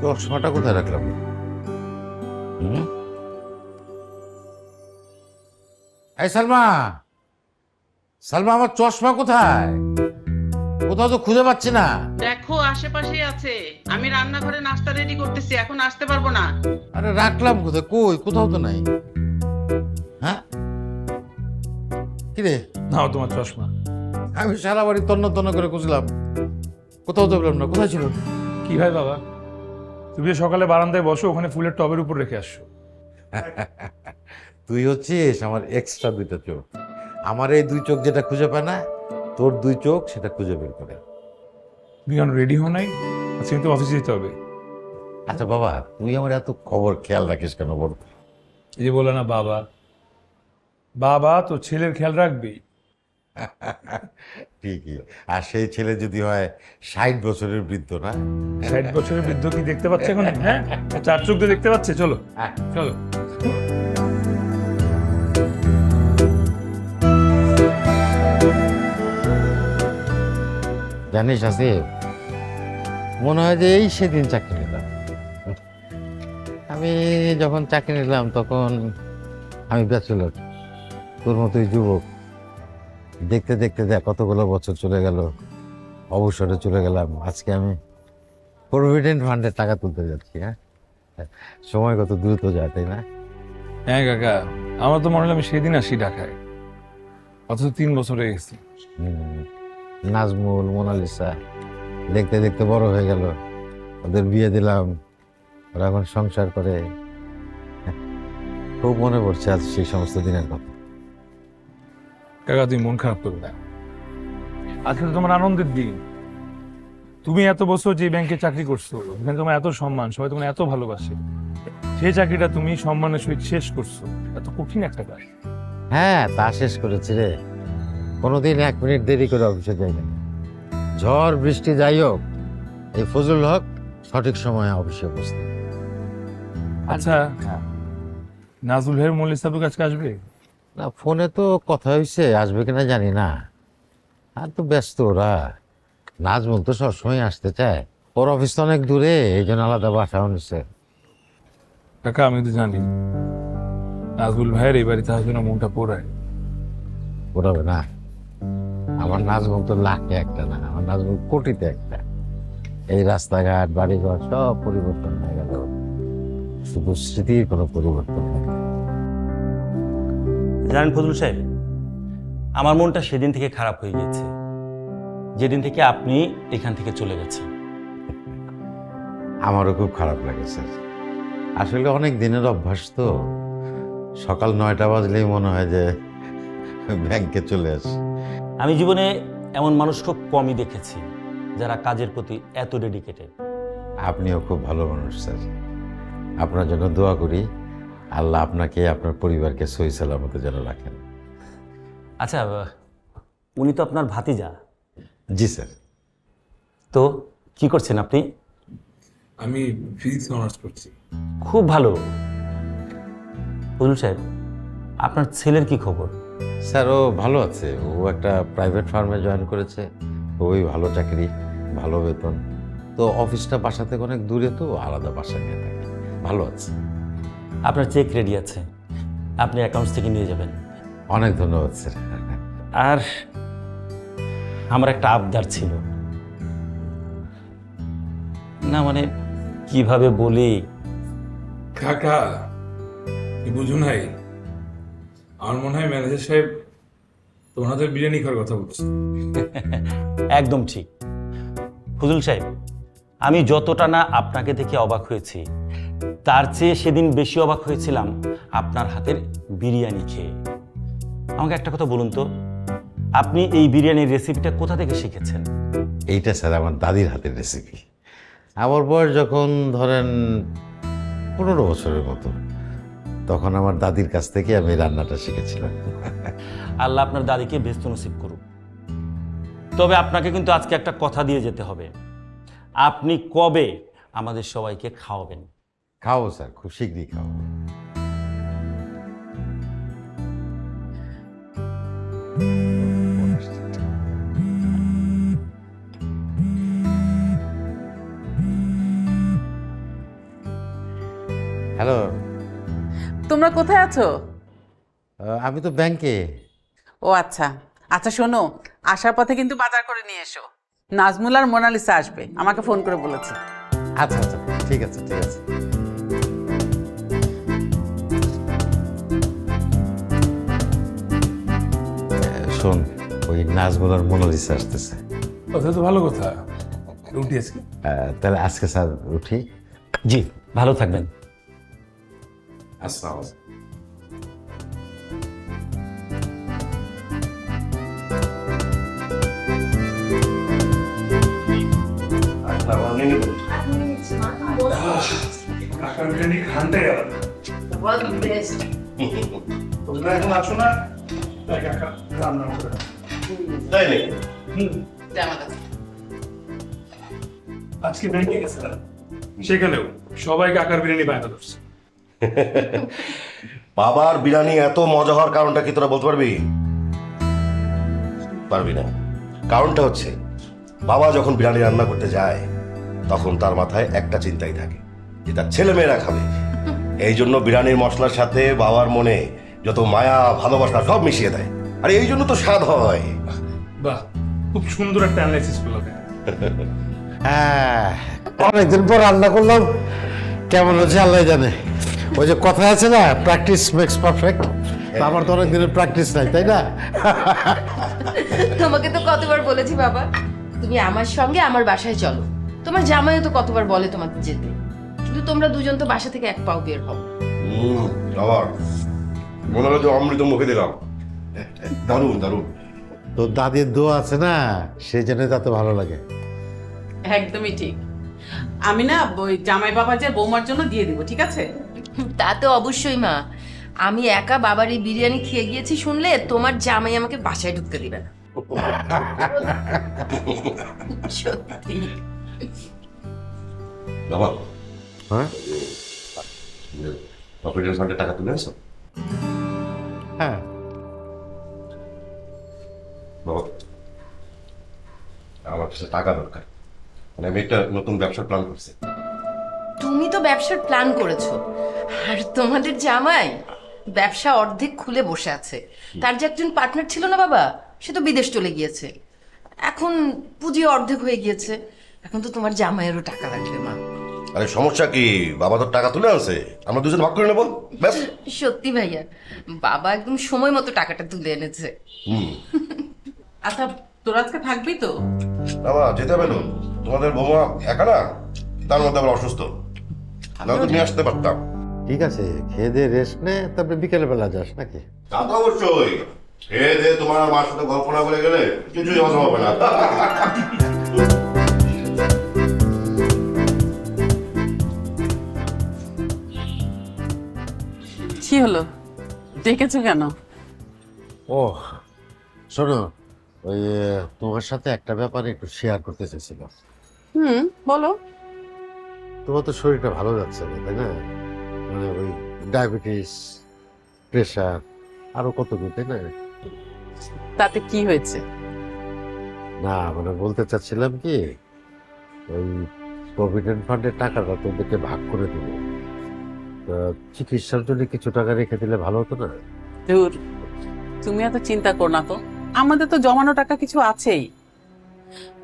চশমাটা কোথায় রাখলাম? হুম? এই সালমা, সালমা, আমার চশমা কোথায়? কোথাও তো খুঁজে পাচ্ছি না। দেখো আশেপাশেই আছে। আমি রান্নাঘরে নাস্তা রেডি করতেছি, এখন আসতে পারবো না। আরে রাখলাম কোথায়? কই, কোথাও তো নাই। হ্যাঁ, কিরে? নাও তোমার চশমা। আমি সারা বাড়ি তন্ন তন্ন করে খুঁজলাম, কোথাও তো পেলাম না। কোথায় ছিল? কি ভাই বাবা, তুমি যে সকালে বারান্দায় বসো, ওখানে ফুলের টবের উপর রেখে আসছো। তুই হচ্ছিস আমার এক্সট্রা দুইটা চোখ। আমার এই দুই চোখ যেটা খুঁজে পায় না, তোর দুই চোখ সেটা খুঁজে বের করে। তুমি কেন রেডি হও নাই? আজকে কিন্তু অফিসে যেতে হবে। আচ্ছা বাবা, তুই আমার এত খবর খেয়াল রাখিস কেন বল? এই যে বললো না বাবা, বাবা তো ছেলের খেয়াল রাখবেই। ঠিকই। আর সেই ছেলে যদি হয় 60 বছরের বৃদ্ধ, না? 60 বছরের বৃদ্ধ কি দেখতে পাচ্ছে এখন? হ্যাঁ, চার চোখ দিয়ে দেখতে পাচ্ছে। চলো চলো। জানিস আসিফ, মনে হয় যে এই সেদিন চাকরি নিলাম। আমি যখন চাকরি নিলাম তখন আমি ব্যাচেলর, তোর মতোই যুবক। দেখতে দেখতে দেখ কতগুলো বছর চলে গেল, অবসরে চলে গেলাম। আজকে আমি প্রভিডেন্ট ফান্ডের টাকা তুলতে যাচ্ছি। হ্যাঁ, সময় কত দ্রুত যায়, তাই না? হ্যাঁ কাকা, আমার তো মনে হলো আমি সেদিন আসি ঢাকায়, অথচ 3 বছর হয়ে গেছে। হুম, নাজমুল, মোনালিসা দেখতে দেখতে বড় হয়ে গেল, ওদের বিয়ে দিলাম, ওরা এখন সংসার করে। খুব মনে পড়ছে আজ সেই সমস্ত দিনের কথা। কাকা তুমি মন খারাপ করবে না, আজকে তো তোমার আনন্দের দিন। তুমি এত বছর যে ব্যাংকে চাকরি করছো, এখানে তোমার এত সম্মান, সবাই তোমার এত ভালোবাসে, সেই চাকরিটা তুমি সম্মানের সহিত শেষ করছো। এত কঠিন একটা কাজ। হ্যাঁ, তা শেষ করেছি রে। কোনোদিন 1 মিনিট দেরি করে অফিসে যাই না। ঝড় বৃষ্টি যাই হোক, এই ফজলুল হক সঠিক সময়ে অফিসে উপস্থিত। আচ্ছা, নাজুল ভাইয়ের মল্লিক সাহেব কাছে আসবে? না, ফোনে তো কথা হয়েছে, আসবে কিনা জানি না। আর তো ব্যস্ত ওরা। নাজমুল তো সবসময় আসতে চায়, ওর অফিস তো অনেক দূরে, এই জন্য আলাদা বাসাও নিচ্ছে। কাকা আমি তো জানি নাজুল ভাইয়ের এই বাড়িতে আসবে না, মনটা পোড়ায়। ওরাবে না। আমার নাজমুল তো লাখে একটা না, আমার নাজমুল কোটিতে একটা। এই রাস্তাঘাট বাড়িঘর সব পরিবর্তন হয়ে গেল, শুধু স্মৃতির কোনো পরিবর্তন নেই। জানেন ফজলুল সাহেব, আমার মনটা সেদিন থেকে খারাপ হয়ে গেছে, যেদিন থেকে আপনি এখান থেকে চলে গেছেন। আমারও খুব খারাপ লাগে স্যার। আসলে অনেক দিনের অভ্যাস তো, সকাল 9টা বাজলেই মনে হয় যে ব্যাংকে চলে আসি। আমি জীবনে এমন মানুষ খুব কমই দেখেছি যারা কাজের প্রতি এত ডেডিকেটেড। আপনিও খুব ভালো মানুষ স্যার। আপনার জন্য দোয়া করি, আল্লাহ আপনাকে আপনার পরিবারকে সহি সালামতে যেন রাখেন। আচ্ছা, উনি তো আপনার ভাতিজা। জি স্যার। তো কি করছেন আপনি? আমি ফিজিক্স অনার্স করছি। খুব ভালো। ফজলুল সাহেব, আপনার ছেলের কি খবর? স্যার ও ভালো আছে, ও একটা প্রাইভেট ফার্মে জয়েন করেছে। ওই ভালো চাকরি, ভালো বেতন। তো অফিসটা বাসা থেকে অনেক দূরে, তো আলাদা বাসা নিয়ে থাকে। ভালো আছে। আপনার চেক রেডি আছে, আপনি অ্যাকাউন্টস থেকে নিয়ে যাবেন। অনেক ধন্যবাদ স্যার। আর আমার একটা আবদার ছিল, না মানে কিভাবে বলি। কাকা কি বুঝো নাই, আমার মনে হয় ম্যানেজার সাহেব তোমার হাতের বিরিয়ানি খাওয়ার কথা বলছে। একদম ঠিক ফজলুল সাহেব, আমি যতটা না আপনাকে দেখে অবাক হয়েছি, তার চেয়ে সেদিন বেশি অবাক হয়েছিলাম আপনার হাতের বিরিয়ানি খেয়ে। আমাকে একটা কথা বলুন তো, আপনি এই বিরিয়ানির রেসিপিটা কোথা থেকে শিখেছেন? এইটা স্যার আমার দাদির হাতের রেসিপি। আমার বয়স যখন ধরেন 15 বছরের মতো, তখন আমার দাদির কাছ থেকে আমি রান্নাটা শিখেছিলাম। আল্লাহ আপনার দাদিকে ব্যস্ত নসিব করুক। তবে আপনাকে কিন্তু আজকে একটা কথা দিয়ে যেতে হবে, আপনি কবে আমাদের সবাইকে খাওয়াবেন? খাও স্যার, খুব শীঘ্রই খাও। হ্যালো, তোমরা কোথায় আছো? আমি তো ব্যাংকে। ও আচ্ছা আচ্ছা, শোনো, আসার পথে কিন্তু বাজার করে নিয়ে এসো। নাজমুল আর মোনালিসা আসবে, আমাকে ফোন করে বলেছে। আচ্ছা আচ্ছা, ঠিক আছে ঠিক আছে। শোন, ওই নাজমুলার মোনালিসা আসতেছে। কথা তো ভালো কথা। রুটি আজকে তাহলে আজকে স্যার উঠি। জি, ভালো থাকবেন। আসসালাম। কাকার বিরিয়ানি খানটাই আলাদা। তোমরা এখন আসো না, তাই কাকা রান্না করে। তাই নাকি? আজকে ব্যাংকে গেছিলাম, সেখানেও সবাই কাকার বিরিয়ানি বায়না ধরছে। বাবার বিরিয়ানি এত মজা হওয়ার কারণটা কি তোরা বলতে পারবি? পারবি না। কারণটা হচ্ছে বাবা যখন বিরিয়ানি রান্না করতে যায় তখন তার মাথায় একটা চিন্তাই থাকে যে তার ছেলে মেয়েরা খাবে। এই জন্য বিরিয়ানির মশলার সাথে বাবার মনে যত মায়া ভালোবাসা সব মিশিয়ে দেয়, আর এই জন্য তো স্বাদ হয়। বাহ, খুব সুন্দর একটা অ্যানালাইসিস করলাম। হ্যাঁ, অনেকদিন পর রান্না করলাম, কেমন হচ্ছে আল্লাহ জানে। ওই যে কথা আছে না, প্র্যাকটিস মেক্স পারফেক্ট। আমার তো অনেক দিনের প্র্যাকটিস নাই, তাই না? তোমাকে তো কতবার বলেছি বাবা, তুমি আমার সঙ্গে আমার বাসায় চলো। তোমার জামাইও তো কতবার বলে তোমাকে যেতে, কিন্তু তোমরা দুজন তো বাসা থেকে এক পাও বের হও। আবার মনে হলো যে অমৃত মুখে দিলাম। দারুণ দারুণ। তো দাদির দোয়া আছে না, সেই জন্য তাতে ভালো লাগে। একদমই ঠিক। আমি না ওই জামাই বাবা যে বৌমার জন্য দিয়ে দিব, ঠিক আছে? তা তো অবশ্যই মা, আমি একা বাবার এই বিরিয়ানি খেয়ে গিয়েছি শুনলে তোমার জামাই আমাকে বাসায় ঢুকতে দিবে না। সত্যি। বাবা, হ্যাঁ অপারেটর ফান্ডে টাকা তুলে আসো। হ্যাঁ, বাবা, আমার কাছে টাকা দরকার। মানে আমি একটা নতুন ব্যবসার প্ল্যান করছি। তুমি তো ব্যবসার প্ল্যান করেছো, আর তোমাদের জামাই ব্যবসা অর্ধেক খুলে বসে আছে। তার যে একজন পার্টনার ছিল না বাবা, সে তো বিদেশ চলে গিয়েছে, এখন পুঁজি অর্ধেক হয়ে গিয়েছে। এখন তো তোমার জামাইয়েরও টাকা লাগবে মা। আরে সমস্যা কি, বাবা তো টাকা তুলে আনছে, আমরা দুজন ভাগ করে নেবো, ব্যাস। সত্যি ভাইয়া, বাবা একদম সময় মতো টাকাটা তুলে এনেছে। আচ্ছা, তোরা আজকে থাকবি তো? বাবা যেতে হবে তো, তোমাদের বৌমা একা না, তার মধ্যে আবার অসুস্থ, না তো নিয়ে আসতে পারতাম। ঠিক আছে, খেয়ে দিয়ে রেস্ট নে, তারপরে বিকেলে বেলা যাস নাকি? তা তো অবশ্যই। খেয়ে দে তোমার মার সাথে গল্প না করে গেলে কিছুই হজম হবে না। কি হলো, ডেকেছো কেন? ও শোনো, ওই তোমার সাথে একটা ব্যাপারে একটু শেয়ার করতে চাইছিলাম। বলো। তোমার তো শরীরটা ভালো যাচ্ছে না, তাই না? মানে ওই ডায়াবেটিস, প্রেশার, আরো কত কি, তাই না? তাতে কি হয়েছে? না মানে বলতে চাচ্ছিলাম কি, ওই প্রভিডেন্ট ফান্ডের টাকাটা তোদেরকে ভাগ করে দেবো, তা চিকিৎসার জন্য কিছু টাকা রেখে দিলে ভালো হতো না? দূর, তুমি এত চিন্তা করো না তো, আমাদের তো জমানো টাকা কিছু আছেই।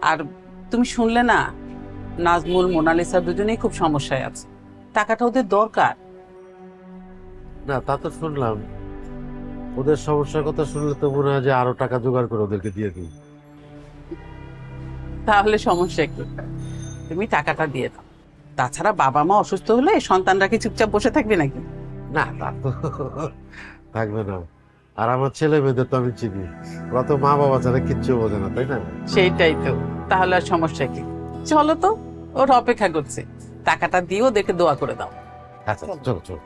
আর তুমি শুনলে না, নাজমুল মোনালিসা দুজনেই খুব সমস্যায় আছে, টাকাটা ওদের দরকার। না তা তো শুনলাম, ওদের সমস্যার কথা শুনলে তো মনে হয় যে আরো টাকা জোগাড় করে ওদেরকে দিয়ে দিই। তাহলে সমস্যা কি, তুমি টাকাটা দিয়ে দাও। তাছাড়া বাবা মা অসুস্থ হলে সন্তানরা কি চুপচাপ বসে থাকবে নাকি? না তা তো থাকবে না, আর আমার ছেলে মেয়েদের তো আমি চিনি, ওরা তো মা বাবা ছাড়া কিচ্ছু বোঝে না, তাই না? সেইটাই তো, তাহলে আর সমস্যা কি? চলো তো, ওর অপেক্ষা করছে, টাকাটা দিয়ে ওদেরকে দোয়া করে দাও। আচ্ছা চলো চলো।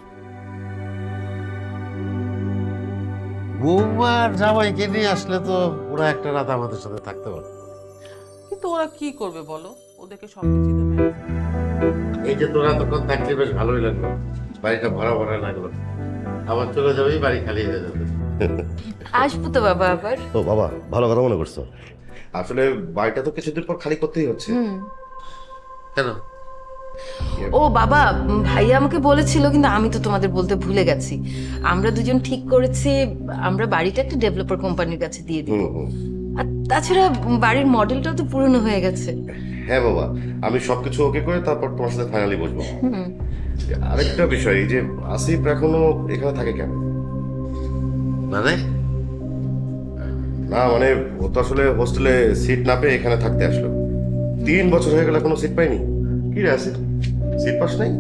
বৌমার জামাইকে নিয়ে আসলে তো ওরা একটা রাত আমাদের সাথে থাকতে পারে। কিন্তু ওরা কি করবে বলো, ওদেরকে সবকিছু তো মেনে এই যে তোরা তখন থাকলে বেশ ভালোই লাগলো, বাড়িটা ভরা ভরা লাগলো। আবার চলে যাবেই, বাড়ি খালি হয়ে যাবে। আসবো তো বাবা আবার। ও বাবা, ভালো কথা মনে করছো। আসলে বাড়িটা তো কিছুদিন পর খালি করতেই হচ্ছে। কেন, ও বাবা, ভাইয়া আমাকে বলেছিল কিন্তু আমি তো তোমাদের বলতে ভুলে গেছি। আমরা দুজন ঠিক করেছি আমরা বাড়িটা একটা ডেভেলপার কোম্পানির কাছে দিয়ে দিব। আর তাছাড়া বাড়ির মডেলটাও তো পুরনো হয়ে গেছে। হ্যাঁ বাবা, আমি সবকিছু ওকে করে তারপর তোমার সাথে ফাইনালি বসবো। আরেকটা বিষয়, এই যে আসিফ এখনো এখানে থাকে কেন? মানে না মানে ও তো আসলে হোস্টেলে সিট না পেয়ে এখানে থাকতে আসলো। 3 বছর হয়ে গেল এখনো সিট পাইনি। কি রে আসিফ, সিট পাস নাই?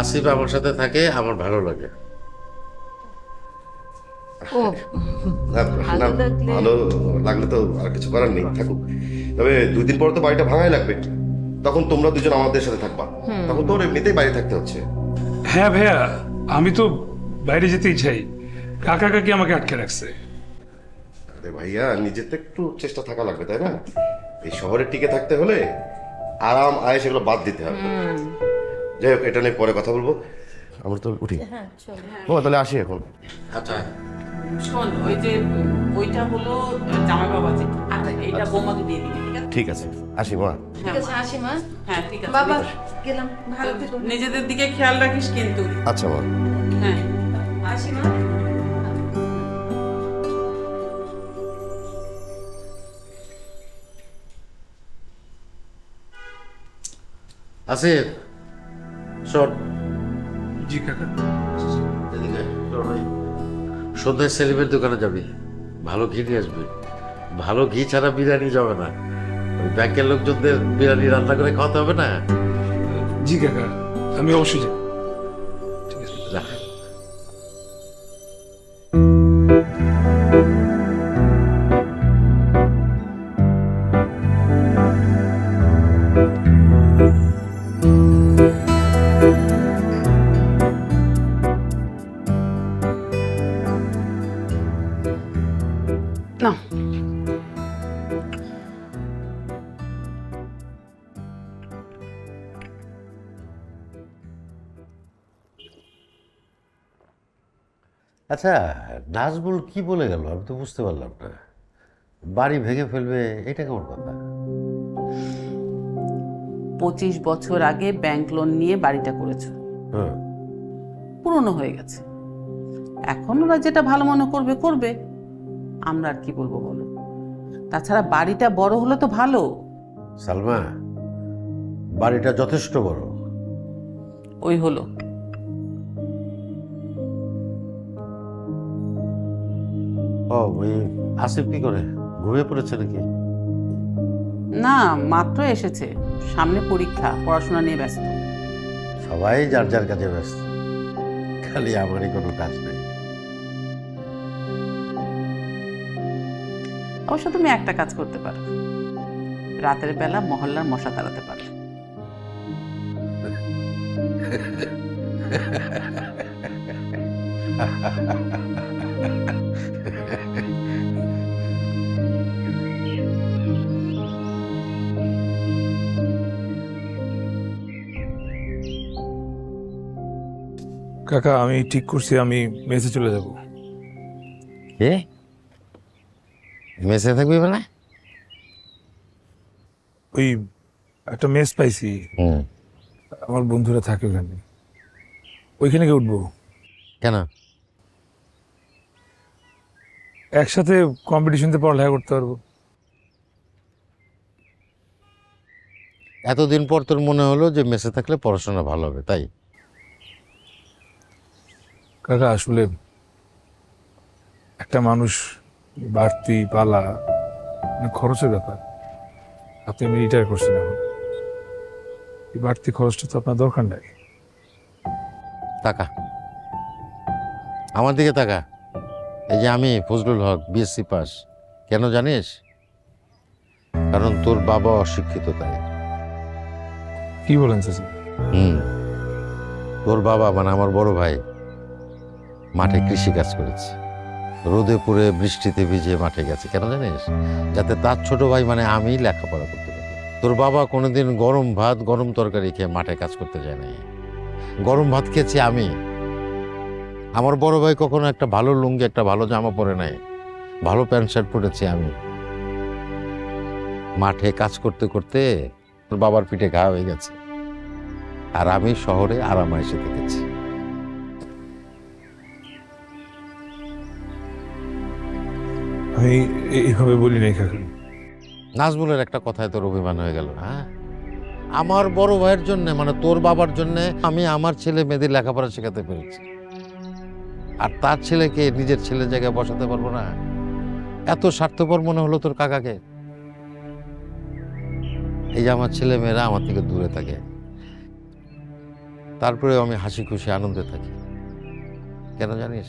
আসিফ আমার সাথে থাকে, আমার ভালো লাগে। ও না, ভালো লাগলে- ভালো লাগলে তো আর কিছু করার নেই, থাকুক। তবে 2 দিন পর তো বাড়িটা ভাঙাই লাগবে, তখন তোমরা দুজন আমাদের সাথে থাকবা। তখন তোর এমনিতেই বাইরে থাকতে হচ্ছে। হ্যাঁ ভাইয়া, আমি তো বাইরে যেতেই চাই, কাকা কাকি আমাকে আটকে রাখছে। আরে ভাইয়া, নিজের তো একটু চেষ্টা থাকা লাগবে, তাই না? এই শহরে টিকে থাকতে হলে আরাম আয়েশ এগুলো বাদ দিতে হবে। যাই হোক, এটা নিয়ে পরে কথা বলবো। আমরা তো উঠি। ও তাহলে আসি এখন। আচ্ছা, শোন, ওই যে ওইটা হলো জামাই বাবাজি, আচ্ছা এইটা বৌমাকে দিয়ে দিবি, ঠিক আছে? ঠিক আছে, আসি মা। ঠিক আছে, আসি মা। হ্যাঁ ঠিক আছে বাবা গেলাম, ভালো থেকো। নিজেদের দিকে খেয়াল রাখিস কিন্তু। আচ্ছা মা। হ্যাঁ আসি মা। আসিফ শোন, জি কাকা। এদিকে শোন, ওই সন্ধ্যায় সেলিমের দোকানে যাবি, ভালো ঘি নিয়ে আসবি। ভালো ঘি ছাড়া বিরিয়ানি যাবে না। ওই ব্যাংকের লোকজনদের বিরিয়ানি রান্না করে খাওয়াতে হবে না। জি কাকা, আমি অবশ্যই যাবো। ঠিক আছে। যা। না আচ্ছা, নাজবুল কি বলে গেল আমি তো বুঝতে পারলাম না। বাড়ি ভেঙে ফেলবে, এটা কেমন কথা? 25 বছর আগে ব্যাংক লোন নিয়ে বাড়িটা করেছো, হ্যাঁ, পুরনো হয়ে গেছে। এখন ওরা যেটা ভালো মনে করবে করবে, আমরা আর কি বলবো বলো? তাছাড়া বাড়িটা বড় হলে তো ভালো। সালমা, বাড়িটা যথেষ্ট বড়। ওই হলো, ও ওই আসিফ কি করে, ঘুমিয়ে পড়েছে নাকি? না মাত্র এসেছে, সামনে পরীক্ষা, পড়াশোনা নিয়ে ব্যস্ত। সবাই যার যার কাজে ব্যস্ত, খালি আমারই কোনো কাজ নেই। অবশ্য তুমি একটা কাজ করতে পারো, রাতের বেলা মহল্লার মশা তাড়াতে পারো। কাকা, আমি ঠিক করছি, আমি মেসে চলে যাব। কে মেসে থাকবি মানে? ওই একটা মেস পাইছি, হুম, আমার বন্ধুরা থাকে ওখানে, ওইখানে গিয়ে উঠবো। কেন? একসাথে কম্পিটিশনতে পড়ালেখা করতে পারবো। এতদিন পর তোর মনে হলো যে মেসে থাকলে পড়াশোনা ভালো হবে, তাই? কাকা আসলে একটা মানুষ বাড়তি পালা খরচের ব্যাপার। আপনি আমি রিটায়ার করছেন, এখন এই বাড়তি খরচটা তো আপনার দরকার নাই। তাকা, আমার দিকে তাকা। এই যে আমি ফজলুল হক, বিএসসি পাস। কেন জানিস? কারণ তোর বাবা অশিক্ষিত, তাই। কি বলেন চাচা? হুম, তোর বাবা মানে আমার বড় ভাই মাঠে কৃষি কাজ করেছে, রোদে পুড়ে বৃষ্টিতে ভিজে মাঠে গেছে। কেন জানিস? যাতে তার ছোট ভাই মানে আমি লেখাপড়া করতে পারি। তোর বাবা কোনোদিন গরম ভাত গরম তরকারি খেয়ে মাঠে কাজ করতে যায় নাই। গরম ভাত খেয়েছি আমি। আমার বড় ভাই কখনো একটা ভালো লুঙ্গি, একটা ভালো জামা পরে নাই, ভালো প্যান্ট শার্ট পরেছি আমি। মাঠে কাজ করতে করতে তোর বাবার পিঠে ঘা হয়ে গেছে। আর আমি শহরে আরামায়েশে থেকেছি। আমি এইভাবে বলি নাই কাকা। নাজমুলের একটা কথায় তোর অভিমান হয়ে গেল, হ্যাঁ? আমার বড় ভাইয়ের জন্য, মানে তোর বাবার জন্য আমি আমার ছেলে মেয়েদের লেখাপড়া শেখাতে পেরেছি, আর তার ছেলেকে নিজের ছেলের জায়গায় বসাতে পারবো না? এত স্বার্থপর মনে হলো তোর কাকাকে? এই যে আমার ছেলে মেয়েরা আমার থেকে দূরে থাকে, তারপরে আমি হাসি খুশি আনন্দে থাকি। কেন জানিস?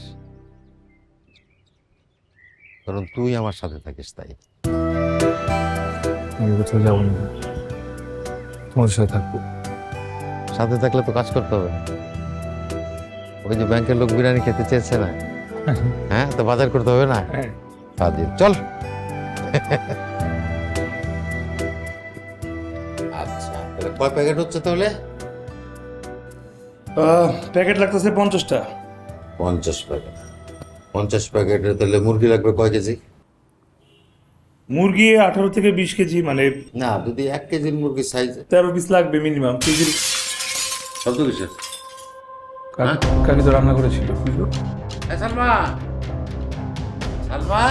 কারণ তুই আমার সাথে থাকিস তাই। আমি কোথাও যাবো না, তোমাদের সাথে থাকবো। সাথে থাকলে তো কাজ করতে হবে। ওই যে ব্যাংকের লোক বিরিয়ানি খেতে চেয়েছে না, হ্যাঁ, তো বাজার করতে হবে না? হ্যাঁ। সাদিন চল। আচ্ছা, তাহলে কয় প্যাকেট হচ্ছে তাহলে? প্যাকেট লাগতেছে 50টা। 50 প্যাকেট। 50 প্যাকেটের তাহলে মুরগি লাগবে কয় কেজি? মুরগি 18 থেকে 20 কেজি, মানে না, যদি 1 কেজির মুরগি সাইজ 13 পিস লাগবে মিনিমাম কেজি। শব্দ কিসের? কাকি তো রান্না করেছিল, বুঝলো? সালমা, সালমা,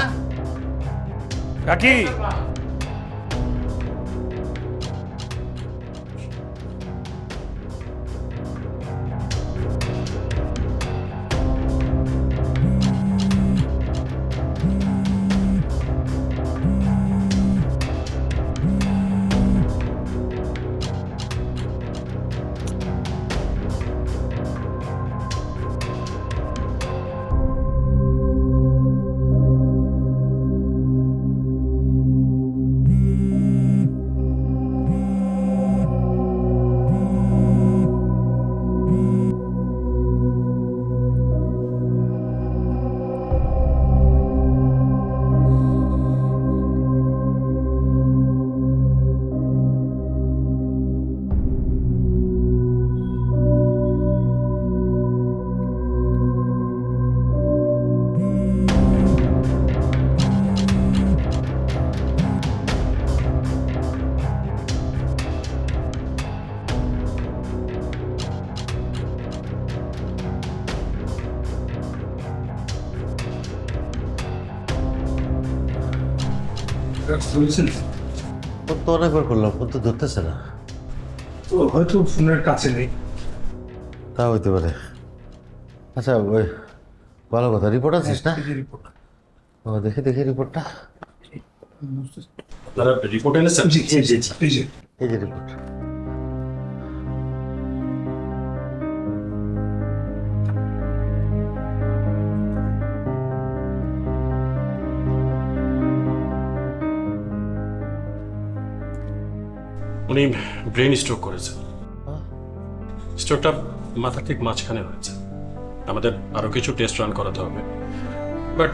কাকি শুনছেন? ফোন তো অনেকবার করলাম, ফোন তো ধরতেছে না। তো হয়তো ফোনের কাছে নেই। তা হইতে পারে। আচ্ছা, ওই ভালো কথা, রিপোর্ট আছিস না? রিপোর্ট ও, দেখি দেখি রিপোর্টটা। আপনারা রিপোর্ট এনেছেন? জি জি জি, এই যে এই যে রিপোর্ট। উনি ব্রেন স্ট্রোক করেছেন। স্ট্রোকটা মাথা ঠিক মাঝখানে হয়েছে। আমাদের আরো কিছু টেস্ট রান করাতে হবে, বাট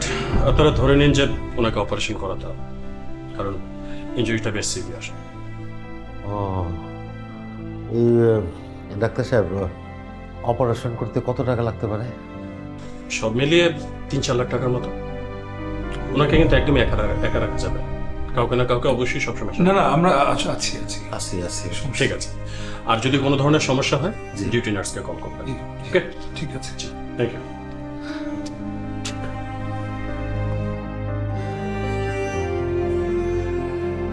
আপনারা ধরে নিন যে ওনাকে অপারেশন করাতে হবে, কারণ ইনজুরিটা বেশ সিভিয়ার। ও, এই ডাক্তার সাহেব, অপারেশন করতে কত টাকা লাগতে পারে? সব মিলিয়ে 3-4 লাখ টাকার মতো। ওনাকে কিন্তু একদমই একা রাখা যাবে, কাউকে না কাউকে অবশ্যই সবসময় না না, আমরা আছি আছি আছি আছি। ঠিক আছে। আর যদি কোনো ধরনের সমস্যা হয় ডিউটি নার্সকে কল করবেন। ওকে, ঠিক আছে। জি, থ্যাংক ইউ।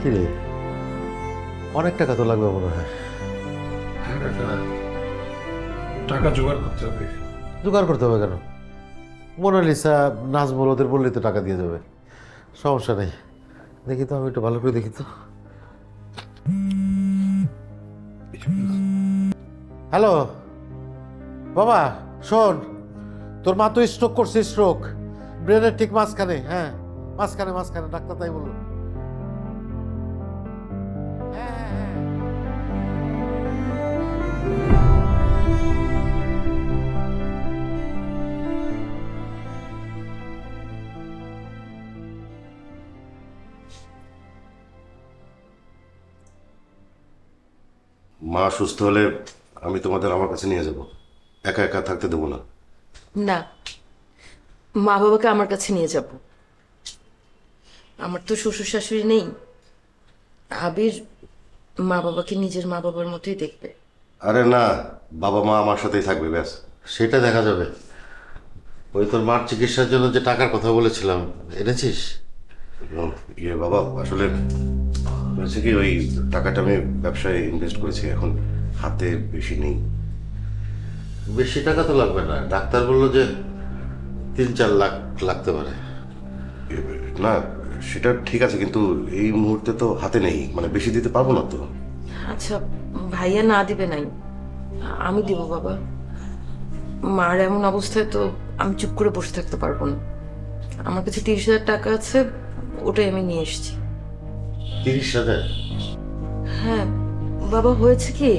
কি রে, অনেক টাকা তো লাগবে মনে হয়। টাকা জোগাড় করতে হবে। জোগাড় করতে হবে কেন? মোনালিসা, নাজমুল ওদের বললেই তো টাকা দিয়ে যাবে, সমস্যা নেই। দেখি তো, আমি একটু ভালো করে দেখি তো। হ্যালো বাবা, শোন, তোর মা তো স্ট্রোক করছে, স্ট্রোক ব্রেনের ঠিক মাঝখানে। হ্যাঁ, মাঝখানে মাঝখানে, ডাক্তার তাই বললো। মা সুস্থ হলে আমি তোমাদের আমার কাছে নিয়ে যাব, একা একা থাকতে দেবো না। না, মা বাবাকে আমার কাছে নিয়ে যাব। আমার তো শ্বশুর শাশুড়ি নেই। আবির মা বাবাকে নিজের মা বাবার মতোই দেখবে। আরে না, বাবা মা আমার সাথেই থাকবে ব্যাস। সেটা দেখা যাবে। ওই তোর মার চিকিৎসার জন্য যে টাকার কথা বলেছিলাম, এনেছিস? ইয়ে বাবা, আসলে হয়েছে কি, ওই টাকাটা আমি ব্যবসায় ইনভেস্ট করেছি, এখন হাতে বেশি নেই। বেশি টাকা তো লাগবে না, ডাক্তার বললো যে 3-4 লাখ লাগতে পারে। না সেটা ঠিক আছে, কিন্তু এই মুহূর্তে তো হাতে নেই, মানে বেশি দিতে পারবো না তো। আচ্ছা, ভাইয়া না দিবে নাই, আমি দিব বাবা। মার এমন অবস্থায় তো আমি চুপ করে বসে থাকতে পারবো না। আমার কাছে 30,000 টাকা আছে, ওটাই আমি নিয়ে এসেছি। 30,000? হ্যাঁ বাবা, হয়েছে কি,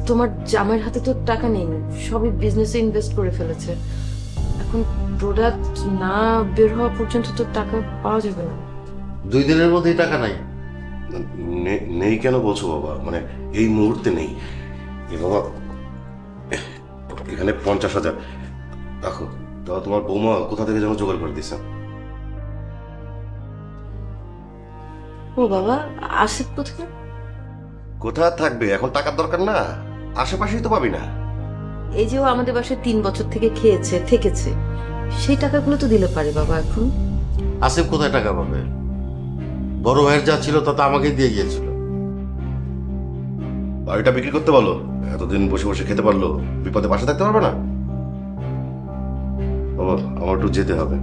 তোমার জামাইয়ের হাতে তো টাকা নেই, সবই বিজনেসে ইনভেস্ট করে ফেলেছে। এখন প্রোডাক্ট না বের হওয়া পর্যন্ত তো টাকা পাওয়া যাবে না। 2 দিনের মধ্যেই টাকা নাই? নেই কেন বলছো বাবা, মানে এই মুহূর্তে নেই। এ বাবা, এখানে 50,000 রাখো। তা তোমার বৌমা কোথা থেকে যেন জোগাড় করে দিছে। ও বাবা, আসিফ কোথায়? কোথা থাকবে, এখন টাকার দরকার না, আশেপাশেই তো পাবি না। এই যে ও আমাদের বাসায় 3 বছর থেকে খেয়েছে থেকেছে, সেই টাকাগুলো তো দিলে পারে বাবা এখন। আসিফ কোথায় টাকা পাবে? বড় ভাইয়ের যা ছিল তা তো আমাকেই দিয়ে গিয়েছিল। বাড়িটা বিক্রি করতে পারলো, এতদিন বসে বসে খেতে পারলো, বিপদে পাশে থাকতে পারবে না। বাবা, আমার একটু যেতে হবে।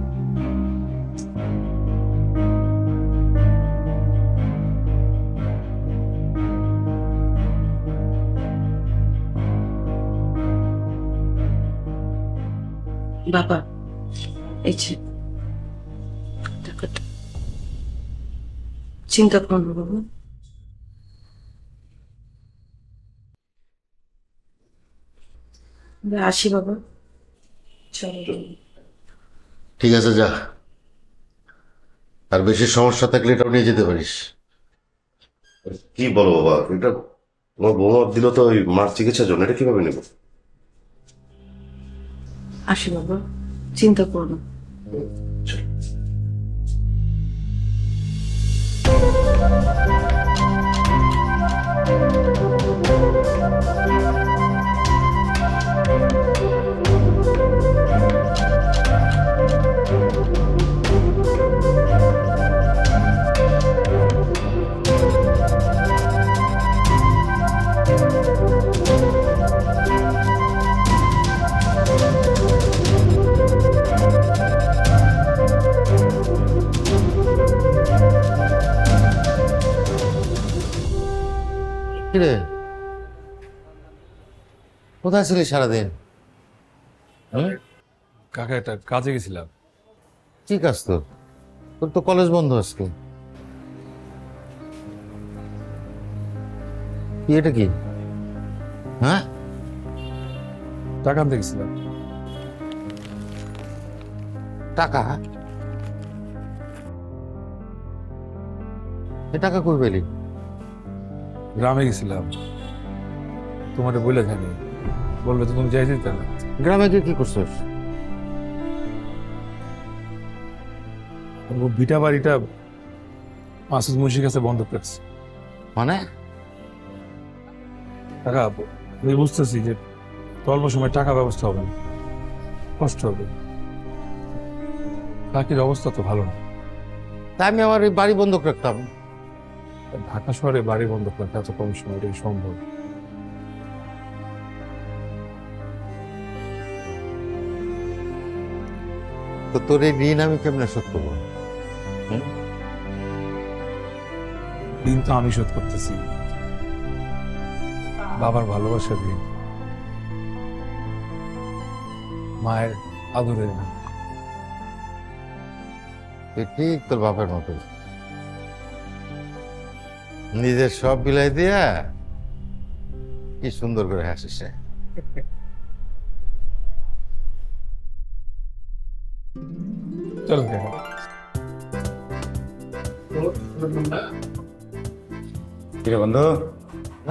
বাবা, এই যে টাকাটা, চিন্তা করো না বাবা। আসি বাবা, চলো। ঠিক আছে, যা। আর বেশি সমস্যা থাকলে এটাও নিয়ে যেতে পারিস। কি বলো বাবা, এটা তোমার বৌমা দিল তো ওই মার চিকিৎসার জন্য, এটা কিভাবে নেব? আসি বাবা, চিন্তা করো না। কিরে, কোথায় ছিলি সারাদিন? কাকা একটা কাজে গেছিলাম। কি কাজ তোর? তোর তো কলেজ বন্ধ আজকে। কি এটা কি? হ্যাঁ, টাকা আনতে গেছিলাম। টাকা? এ টাকা কই পেলি? গ্রামে গেছিলাম, তোমার বলে জানি, বলবে তো তুমি যাই দিতে না। গ্রামে গিয়ে কি করছিস? ও ভিটা বাড়িটা মাসুদ মুন্সির কাছে বন্ধক রাখছে। মানে? টাকা আমি বুঝতেছি যে অল্প সময় টাকা ব্যবস্থা হবে না, কষ্ট হবে। বাকির অবস্থা তো ভালো না। তাই আমি আমার এই বাড়ি বন্ধক রাখতাম। ঢাকা শহরে বাড়ি বন্ধক রাখা এত কম সময় এটা কি সম্ভব? তো তোর এই ঋণ আমি কেমনে শোধ করবো? ঋণ তো আমি শোধ করতেছি, বাবার ভালোবাসার ঋণ, মায়ের আদরের ঋণ। তুই ঠিক তোর বাপের মতো নিজের সব বিলাই দিয়া কি সুন্দর করে হাসিস। চল দেখা। কিরে বন্ধু,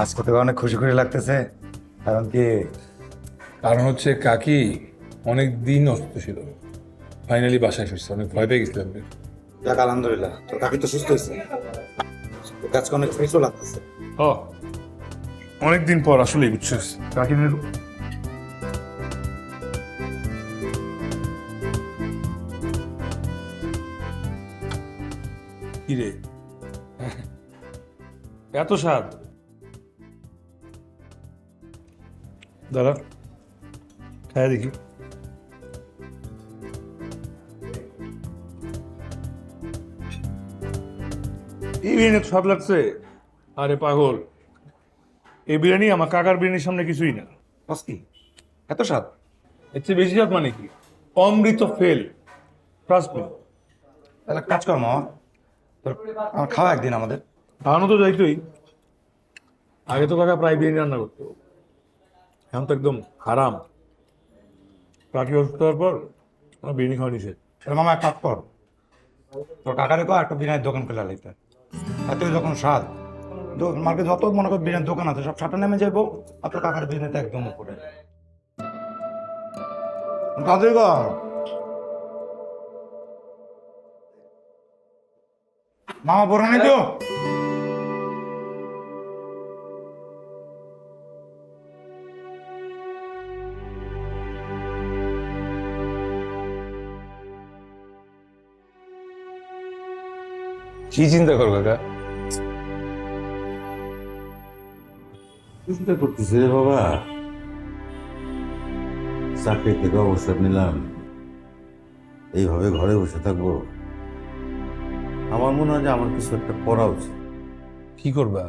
আজকে তো অনেক খুশি খুশি লাগতেছে, কারণ কি? কারণ হচ্ছে কাকি অনেক দিন অসুস্থ ছিল, ফাইনালি বাসায় ফিরছে। অনেক ভয় পেয়ে গেছিলাম। যাক আলহামদুলিল্লাহ, তোর কাকি তো সুস্থ হয়েছে, তোর কাছে অনেক ফ্রেশও লাগতেছে। ও অনেকদিন পর আসলে বুঝছিস কাকিনের কি রে এত স্বাদ দাদা খায় দেখি এই বিরিয়ানি স্বাদ লাগছে আরে পাগল এই বিরিয়ানি আমার কাকার বিরিয়ানির সামনে কিছুই না বস কি এত স্বাদ? এর চেয়ে বেশি স্বাদ মানে কি অমৃত ফেল ট্রাস্ট মি তাহলে কাজ কর মামা, তোর আমার খাওয়া একদিন আমাদের। খাওয়ানো তো যাইতোই আগে তো কাকা প্রায় বিরিয়ানি রান্না করতো এখন তো একদম হারাম কাকি অসুস্থ হওয়ার পর আমার বিরিয়ানি খাওয়া নিষেধ তাহলে মামা এক কাজ কর, তোর কাকারে কো একটা বিরিয়ানির দোকান খুলে লাইতে, এত যখন স্বাদ মার্কেট যত মনে কর বিরিয়ানির দোকান আছে সব সাটা নেমে যাবো, আর তোর কাকার বিরিয়ানিতে একদম উপরে। তাড়াতাড়ি কর মামা, বড় নাই তো? কি চিন্তা কর কাকা? চিন্তা করতেছি রে বাবা, চাকরি থেকে অবসর নিলাম, এইভাবে ঘরে বসে থাকবো? আমার মনে হয় যে আমার কিছু একটা করা উচিত। কি করবা?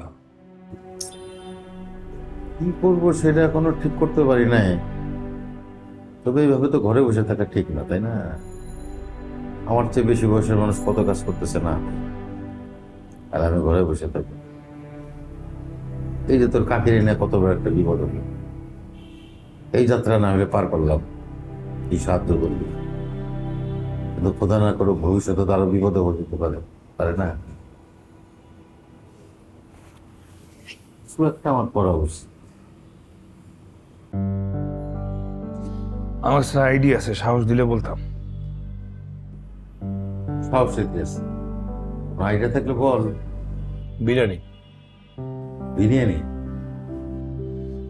কি করবো সেটা এখনো ঠিক করতে পারি নাই, তবে এইভাবে তো ঘরে বসে থাকা ঠিক না, তাই না? আমার চেয়ে বেশি বয়সের মানুষ কত কাজ করতেছে না, আর আমি ঘরে বসে থাকি। এই যে তোর কাকির এনে কত বড় একটা বিপদ হলো, এই যাত্রা না হলে পার করলাম, কি সাহায্য করবি? কিন্তু খোদা না করো ভবিষ্যতে তো আরো বিপদে হয়ে যেতে পারে না? কিছু একটা আমার করা উচিত। আমার কাছে আইডিয়া আছে, সাহস দিলে বলতাম। সাহস দিয়েছে, আইডিয়া থাকলে বল। বিরিয়ানি। বিরিয়ানি?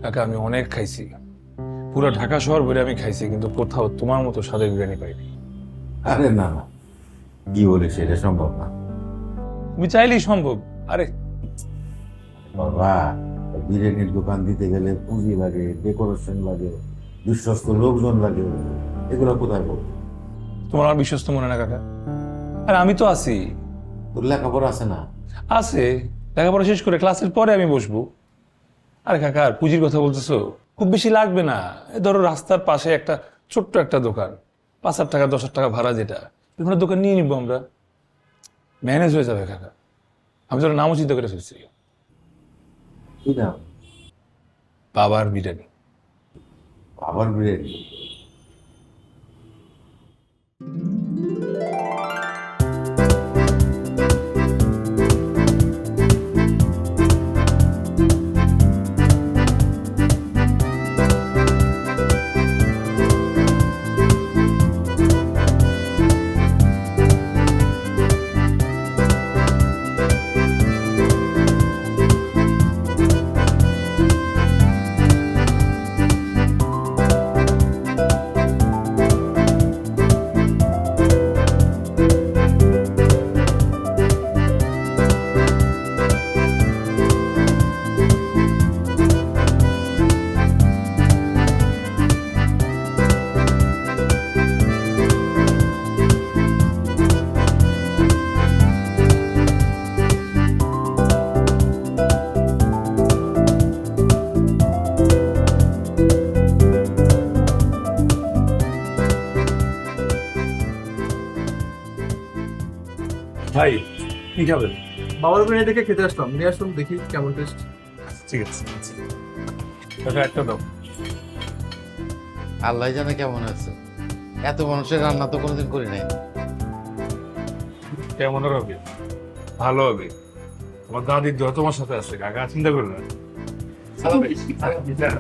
কাকা আমি অনেক খাইছি, পুরো ঢাকা শহর ভরে আমি খাইছি, কিন্তু কোথাও তোমার মতো স্বাদের বিরিয়ানি পাইনি। আরে না না, কি বলিস, এটা সম্ভব না। তুমি চাইলেই সম্ভব। আরে বাবা, বিরিয়ানির দোকান দিতে গেলে পুঁজি লাগে, ডেকোরেশন লাগে, বিশ্বস্ত লোকজন লাগে, এগুলো কোথায় বল? তোমার আমার বিশ্বস্ত মনে না কাকা? আরে আমি তো আছি। তোর লেখাপড়া আছে না? আছে, লেখাপড়া শেষ করে ক্লাসের পরে আমি বসবো। আরে কাকা আর পুঁজির কথা বলতেছো, খুব বেশি লাগবে না। এই ধরো রাস্তার পাশে একটা ছোট্ট একটা দোকান, 5,000 টাকা 10,000 টাকা ভাড়া, যেটা ওখানে দোকান নিয়ে নিবো আমরা, ম্যানেজ হয়ে যাবে কাকা। আমি তোর নামও চিন্তা করে ফেলছি, কি নাম? বাবার বিরিয়ানি। বাবার বিরিয়ানি? ভাই কি খাবেন? বাবার বিরিয়ানি থেকে খেতে আসলাম, নিয়ে আসলাম, দেখি কেমন টেস্ট। ঠিক আছে কাকা একটা দাও। আল্লাহ জানে কেমন আছে, এত মানুষের রান্না তো কোনোদিন করি নাই। কেমন হবে? ভালো হবে। আমার দাদির দেহ তোমার সাথে আছে কাকা, চিন্তা করো না।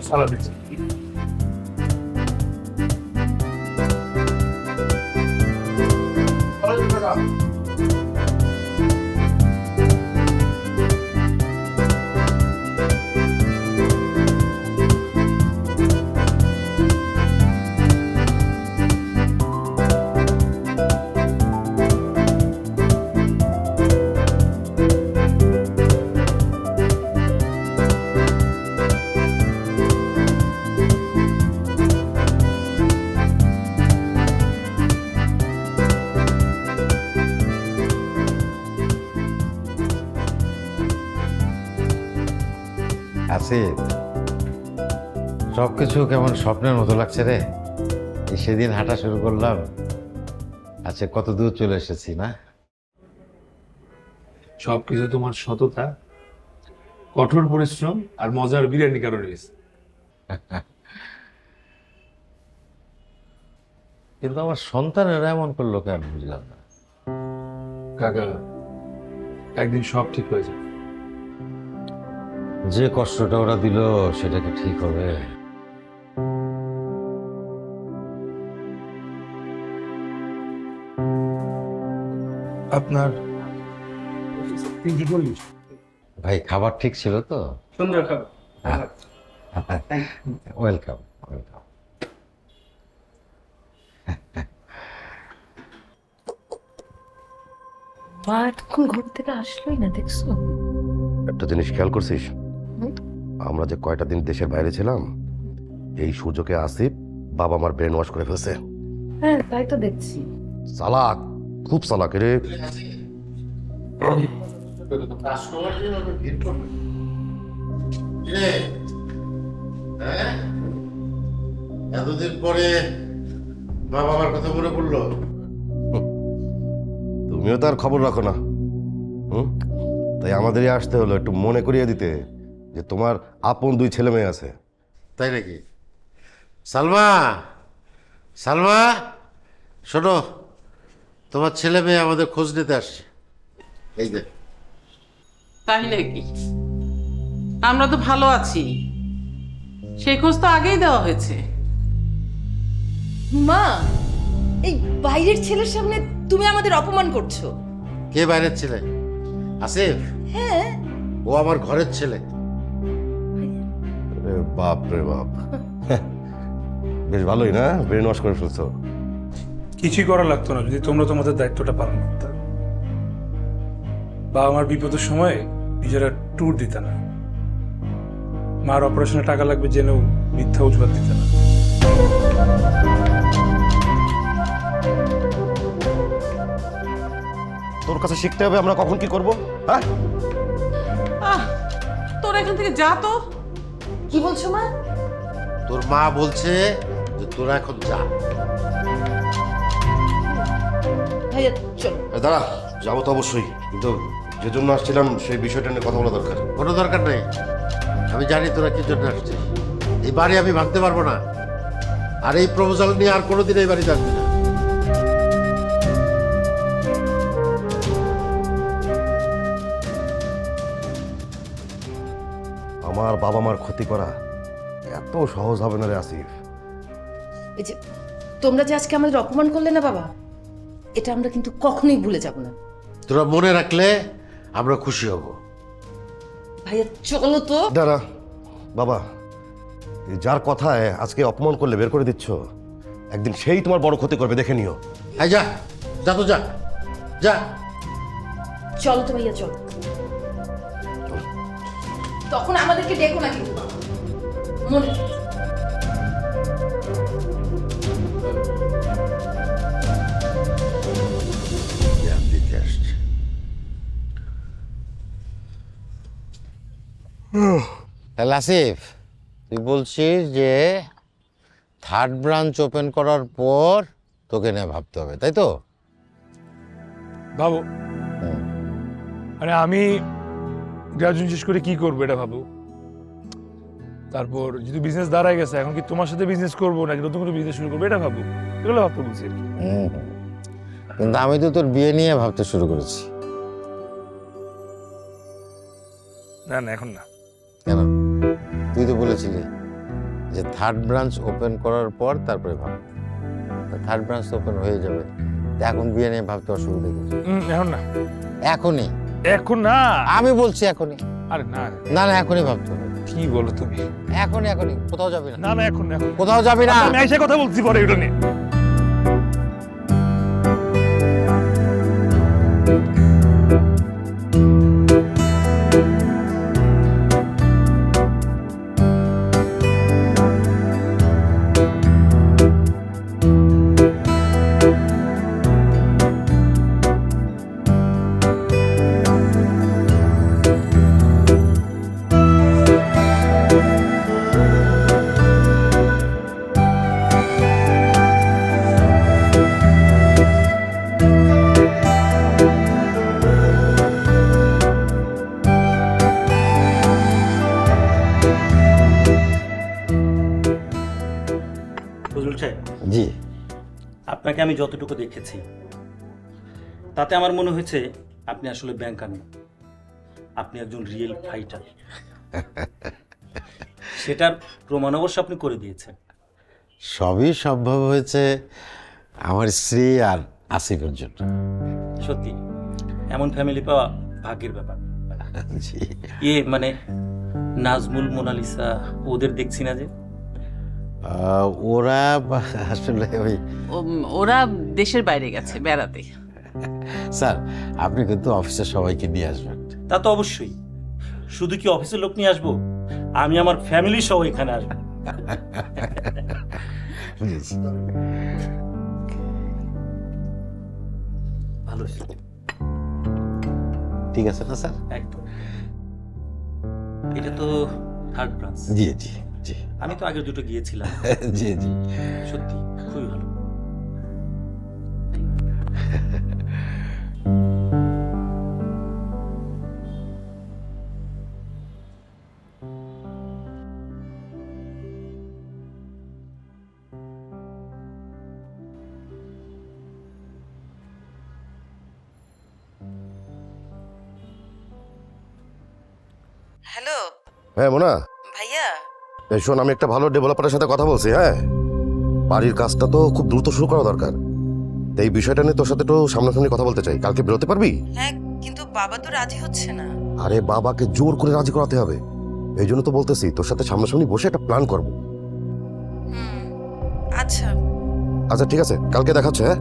সালাদ দিচ্ছি। আসিফ, সবকিছু কেমন স্বপ্নের মতো লাগছে রে। এই সেদিন হাঁটা শুরু করলাম, আচ্ছা কত দূর চলে এসেছি না। সবকিছু তোমার সততা, কঠোর পরিশ্রম আর মজার বিরিয়ানি কারণে হয়েছে। কিন্তু আমার সন্তানেরা এমন করলো কেন বুঝলাম না। কাকা, একদিন সব ঠিক হয়ে যাবে। যে কষ্টটা ওরা দিল সেটা কি ঠিক হবে? আপনার 340। ভাই খাবার ঠিক ছিল তো? সুন্দর খাবার। Welcome welcome. মা এতক্ষণ ঘর থেকে আসলোই না, দেখছো? একটা জিনিস খেয়াল করছিস, আমরা যে কয়টা দিন দেশের বাইরে ছিলাম, এই সুযোগে আসিফ বাবা আমার ব্রেন ওয়াশ করে ফেলছে। হ্যাঁ তাই তো দেখছি। চালাক, খুব চালাক রে। এতদিন পরে বাবা আমার কথা মনে পড়লো। তুমিও তো আর খবর রাখো না, তাই আমাদেরই আসতে হলো একটু মনে করিয়ে দিতে যে তোমার আপন 2 ছেলে মেয়ে আছে। তাই নাকি? সালমা, সালমা শোনো, তোমার ছেলে মেয়ে আমাদের খোঁজ নিতে আসছে। এই যে তাই নাকি? আমরা তো ভালো আছি, সেই খোঁজ তো আগেই দেওয়া হয়েছে। মা, এই বাইরের ছেলের সামনে তুমি আমাদের অপমান করছো। কে বাইরের ছেলে? আসিফ? হ্যাঁ, ও আমার ঘরের ছেলে। রে বাপ রে বাপ, বেশ ভালোই না, ব্রেন ওয়াশ করে ফেলছো। কিছুই করা লাগতো না যদি তোমরা তোমাদের দায়িত্বটা পালন করতে। বাবা মার বিপদের সময় নিজেরা ট্যুর দিতে না, মার অপারেশনে টাকা লাগবে জেনেও মিথ্যা অজুহাত দিতে না। তোর কাছে শিখতে হবে আমরা কখন কি করব। হ্যাঁ, তোর এখান থেকে যা তো। কি বলছো মা? তোর মা বলছে যে তোরা এখন যা। ভাইয়া চলো। দাঁড়া, যাবো তো অবশ্যই, কিন্তু যে জন্য আসছিলাম সেই বিষয়টা নিয়ে কথা বলা দরকার। কোনো দরকার নেই, আমি জানি তোরা কি জন্য আসছিস। এই বাড়ি আমি ভাঙতে পারবো না, আর এই প্রপোজাল নিয়ে আর কোনোদিন এই বাড়িতে আসবি না। আমার বাবা মার ক্ষতি করা এত সহজ হবে না রে আসিফ। এই যে তোমরা যে আজকে আমাদের অপমান করলে না বাবা, এটা আমরা কিন্তু কখনোই ভুলে যাব না। তোরা মনে রাখলে আমরা খুশি হব। ভাইয়া চলো তো। দাঁড়া বাবা, এই যার কথায় আজকে অপমান করলে বের করে দিচ্ছ, একদিন সেই তোমার বড় ক্ষতি করবে, দেখে নিও। এই যা, যা তো যা, যা। চলো তো ভাইয়া চলো। তখন আমাদেরকে ডেকো না কিন্তু, মনে রেখো। জ্ঞান দিতে আসছে। তাহলে আসিফ, তুই বলছিস যে 3rd ব্রাঞ্চ ওপেন করার পর তোকে নিয়ে ভাবতে হবে, তাই তো? ভাবো, আরে আমি গ্রাজুয়েশন শেষ করে কি করবো এটা ভাবো। তারপর যদি বিজনেস দাঁড়ায় গেছে, এখন কি তোমার সাথে বিজনেস করবো নাকি নতুন করে বিজনেস শুরু করবো এটা ভাবো। এগুলো ভাবতে বলছি আর কি। কিন্তু আমি তো তোর বিয়ে নিয়ে ভাবতে শুরু করেছি। না না, এখন না। কেন? তুই তো বলেছিলি যে 3rd ব্রাঞ্চ ওপেন করার পর তারপরে ভাব। 3rd ব্রাঞ্চ ওপেন হয়ে যাবে, তা এখন বিয়ে নিয়ে ভাবতে অসুবিধা কি? এখন না, এখনই? এখন না, আমি বলছি এখনই। আরে না না না, এখনই ভাবতে হবে। কি বলো তুমি? এখনই এখনই, কোথাও যাবি না। না না, এখন এখন কোথাও যাবি না। আমি এসে কথা বলছি পরে এটা নিয়ে। ফজলুল সাহেব, জি। আপনাকে আমি যতটুকু দেখেছি তাতে আমার মনে হয়েছে আপনি আসলে ব্যাংকার না, আপনি একজন রিয়েল ফাইটার। সেটার প্রমাণ অবশ্য আপনি করে দিয়েছেন। সবই সম্ভব হয়েছে আমার স্ত্রী আর আসিফের জন্য। সত্যি এমন ফ্যামিলি পাওয়া ভাগ্যের ব্যাপার। জি। মানে নাজমুল, মোনালিসা ওদের দেখছি না যে? ওরা আসলে ওই ওরা দেশের বাইরে গেছে বেড়াতে। স্যার, আপনি কিন্তু অফিসের সবাইকে নিয়ে আসবেন। তা তো অবশ্যই। শুধু কি অফিসের লোক নিয়ে আসবো, আমি আমার ফ্যামিলি সহ এখানে আসবো। ভালো হয়েছে। ঠিক আছে না স্যার? একদম। এটা তো থার্ড ব্রাঞ্চ। জি জি জি। আমি তো আগের দুটো গিয়েছিলাম। জি জি। সত্যি খুবই ভালো। হ্যালো হ্যাঁ মোনা, ভাইয়া, এই শোন, আমি একটা ভালো ডেভেলপারের সাথে কথা বলছি। হ্যাঁ, বাড়ির কাজটা তো খুব দ্রুত শুরু করা দরকার। তো এই বিষয়টা নিয়ে তোর সাথে একটু সামনাসামনি কথা বলতে চাই। কালকে বেরোতে পারবি? হ্যাঁ কিন্তু বাবা তো রাজি হচ্ছে না। আরে বাবাকে জোর করে রাজি করাতে হবে, এই জন্য তো বলতেছি তোর সাথে সামনাসামনি বসে একটা প্ল্যান করবো। আচ্ছা আচ্ছা ঠিক আছে, কালকে দেখাচ্ছে। হ্যাঁ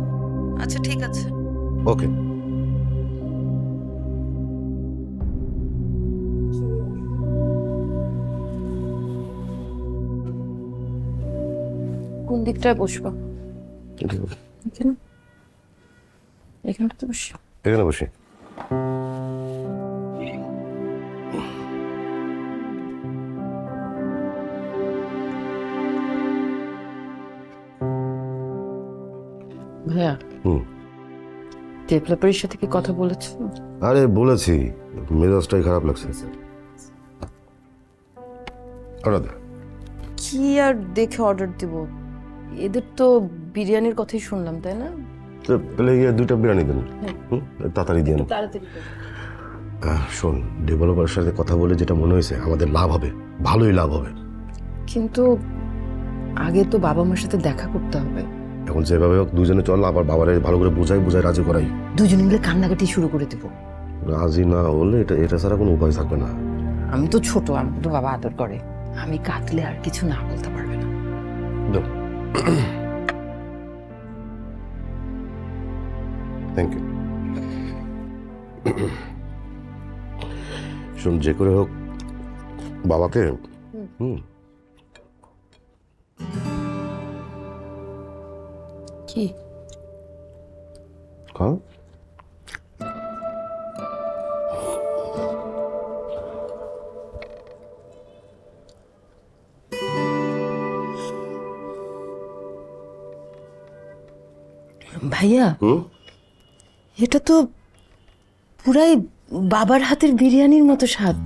আচ্ছা ঠিক আছে। ওকে। কোন দিকটায় বসবো? এখানে, এখানটাতে বসি। এখানে বসে। ভাইয়া, হুম। ডেভেলপারের সাথে কি কথা বলেছো? আরে বলেছি, মেজাজটাই খারাপ লাগছে। অর্ডার দে। কি আর দেখে অর্ডার দিব? এদের তো বিরিয়ানির কথাই শুনলাম, তাই না? তো পেলে গিয়ে 2টা বিরিয়ানি দেন। হুম, তাড়াতাড়ি দিয়ে তাড়াতাড়ি। শোন, ডেভেলপারের সাথে কথা বলে যেটা মনে হয়েছে আমাদের লাভ হবে, ভালোই লাভ হবে। কিন্তু আগে তো বাবা মার সাথে দেখা করতে হবে। এখন যেভাবে হোক দুজনে চল, আবার বাবারে ভালো করে বুঝাই রাজি করাই। দুজনে মিলে কান্নাকাটি শুরু করে দেব। রাজি না হলে এটা ছাড়া কোনো উপায় থাকবে না। আমি তো ছোট, আমাকে তো বাবা আদর করে, আমি কাঁদলে আর কিছু না বলতে পারবে না। Thank you. শোন, যে করে হোক বাবাকে কি খাও। ভাইয়া, এটা তো পুরাই বাবার হাতের বিরিয়ানির মতো স্বাদ।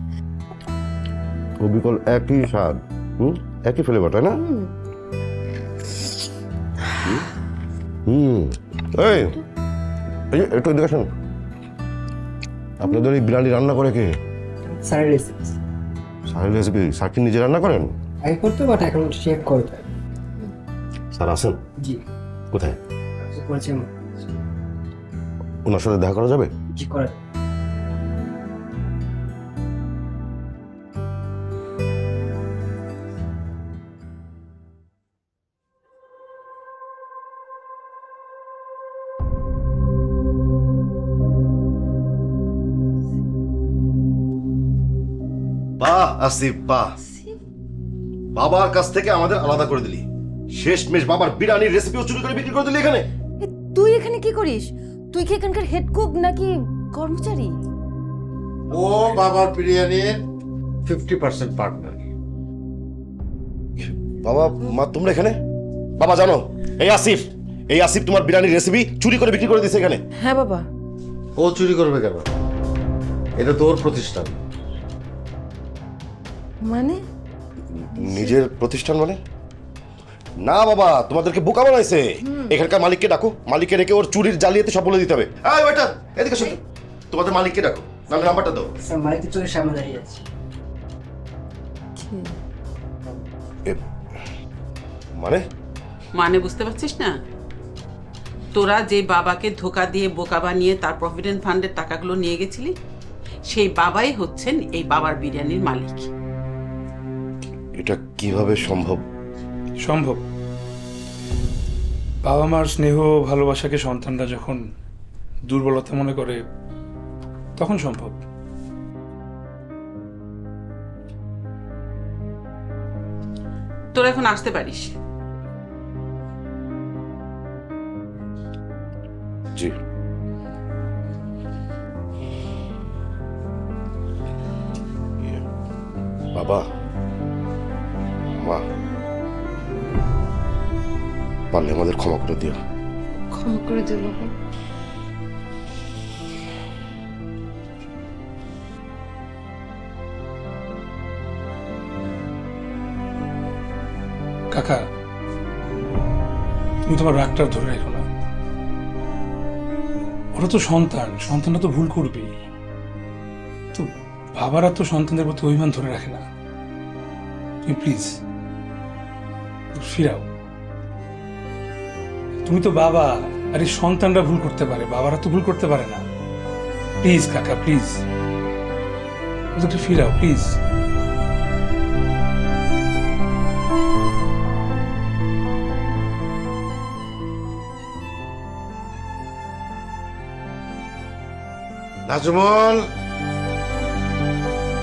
অবিকল একই স্বাদ, একই ফ্লেভার, তাই না? এই একটু এদিকে আসুন। আপনাদের এই বিরিয়ানি রান্না করে কে? স্যারের রেসিপি। স্যারের রেসিপি? স্যার কি নিজে রান্না করেন? আগে করতে, বাট এখন শেফ করতে। স্যার আছেন? জি। কোথায়? করেছেন। ওনার সাথে দেখা করা যাবে? জি করে। বাহ আসিফ, বাহ, বাবার কাছ থেকে আমাদের আলাদা করে দিলি। শেষমেশ বাবার বিরিয়ানির রেসিপিও চুরি করে বিক্রি করে দিলি এখানে। তুই এখানে কি করিস? তুই কি এখানকার হেড কুক নাকি কর্মচারী? ও বাবার বিরিয়ানির 50% পার্টনার। বাবা মা তোমরা এখানে? বাবা জানো, এই আসিফ তোমার বিরিয়ানির রেসিপি চুরি করে বিক্রি করে দিয়েছে এখানে। হ্যাঁ বাবা। ও চুরি করবে কেন? এটা তোর প্রতিষ্ঠান। মানে? নিজের প্রতিষ্ঠান মানে? না বাবা, তোমাদেরকে বোকা বানাইছে। এখানকার মালিককে ডাকো, মালিককে রেখে ওর চুরির জালিয়াতি সব বলে দিতে হবে। এই ওয়েটার, এদিকে শোনো, তোমাদের মালিককে ডাকো, নাহলে নাম্বারটা দাও। স্যার মালিক তো চোখের সামনে দাঁড়িয়ে আছে। মানে মানে বুঝতে পারছিস না? তোরা যে বাবাকে ধোকা দিয়ে বোকা বানিয়ে তার প্রভিডেন্ট ফান্ডের টাকাগুলো নিয়ে গেছিলি, সেই বাবাই হচ্ছেন এই বাবার বিরিয়ানির মালিক। এটা কিভাবে সম্ভব? সম্ভব। বাবা মার স্নেহ ভালোবাসাকে সন্তানরা যখন দুর্বলতা মনে করে তখন সম্ভব। তোরা এখন আসতে পারিস। জি। বাবা, মা, পারলে আমাদের ক্ষমা করে দিও। ক্ষমা করে দিও বাবা। কাকা, তুমি তোমার রাগটা ধরে রেখো না। ওরা তো সন্তান, সন্তানরা তো ভুল করবেই। তো বাবারা তো সন্তানদের প্রতি অভিমান ধরে রাখে না। তুমি প্লিজ ফিরাও। তুমি তো বাবা, আর এই সন্তানরা ভুল করতে পারে, বাবারা তো ভুল করতে পারে না। প্লিজ কাকা, প্লিজ ওদেরকে ফিরাও, প্লিজ। নাজমুল,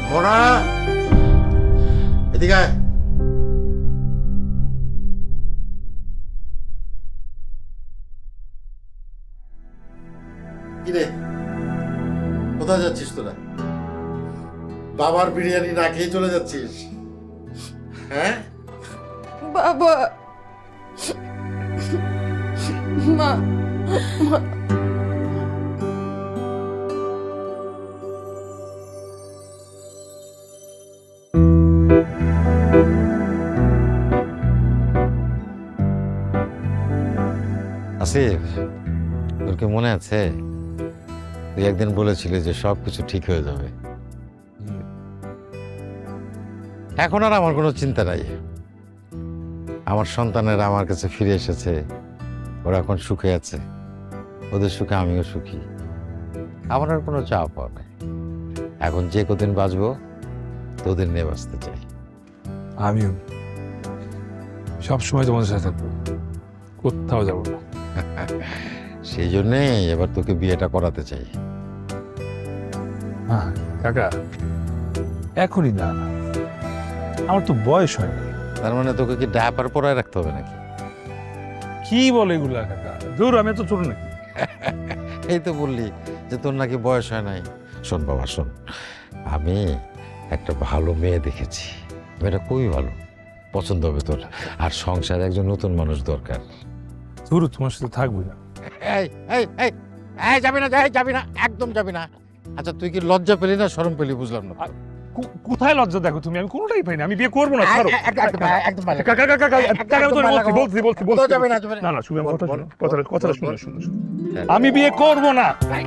মোনা, এদিকে আয়। কিরে, কোথায় যাচ্ছিস তোরা? বাবার বিরিয়ানি না খেয়ে চলে যাচ্ছিস? হ্যাঁ বাবা, মা, আসিফ, তোর কি মনে আছে তুই একদিন বলেছিলি যে সব কিছু ঠিক হয়ে যাবে? এখন আর আমার কোনো চিন্তা নাই। আমার সন্তানেরা আমার কাছে ফিরে এসেছে, ওরা এখন সুখে আছে, ওদের সুখে আমিও সুখী। আমার আর কোনো চাপ পাওয়া নেই। এখন যে কদিন বাঁচবো তোদের নিয়ে বাঁচতে চাই। আমিও সবসময় তোমাদের সাথে থাকবো, কোথাও যাবো না। সেই জন্যেই এবার তোকে বিয়েটা করাতে চাই। হ্যাঁ কাকা, এখনই না, আমার তো বয়স হয়নি। তার মানে তোকে কি ডায়াপার পরায় রাখতে হবে নাকি? কি বলে এগুলা কাকা? দূর, আমি তো ছোট নাকি? এই তো বললি যে তোর নাকি বয়স হয় নাই। শোন বাবা, শোন, আমি একটা ভালো মেয়ে দেখেছি, মেয়েটা খুবই ভালো, পছন্দ হবে তোর। আর সংসারে একজন নতুন মানুষ দরকার। দূর, তোমার সাথে থাকবো না। এই এই এই এই যাবি না, যাবি না, একদম যাবি না। আচ্ছা তুই কি লজ্জা পেলি না শরম পেলি বুঝলাম না। কোথায় লজ্জা দেখো তুমি? আমি কোনোটাই পাইনি। আমি বিয়ে করবো না, ছাড়ো। একদম ভালো। কাকা কাকা কাকা, আমি তো বলছি। কোথাও যাবি না, যাবি না। না না, শুনে কথা শোনো, কথাটা শুনে। আমি বিয়ে করবো না। এই,